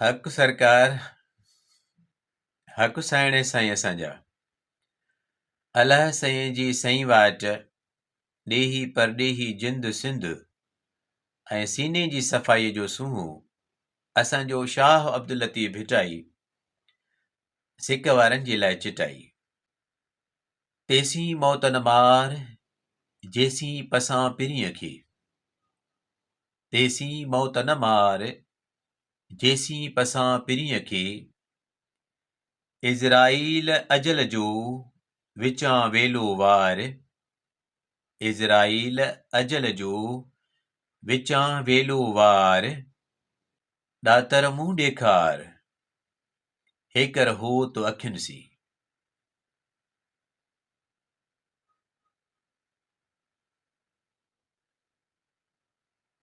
हक़ सरकार, हक़ साइण साईं असांजा। अलाह साईं जी सईं वाट, ॾेही परॾेही जिंद सिंध ऐं सीने जी सफ़ाईअ जो सूंहुं असांजो शाह अब्दुल लतीफ़ भिटाई सिक वारनि जे लाइ चिटाई। तेसीं मौत न मार जेसीं पसां पिरीअ खे, तेसीं मौत न मार जेसीं पसां पिरीअ खे। इज़राइल अजल जो विचां वेलो वार, इज़राइल अजल जो विचां वेलो वार। ॾातर मुंहुं ॾेखार हेकर हो तो अखियुनि सी।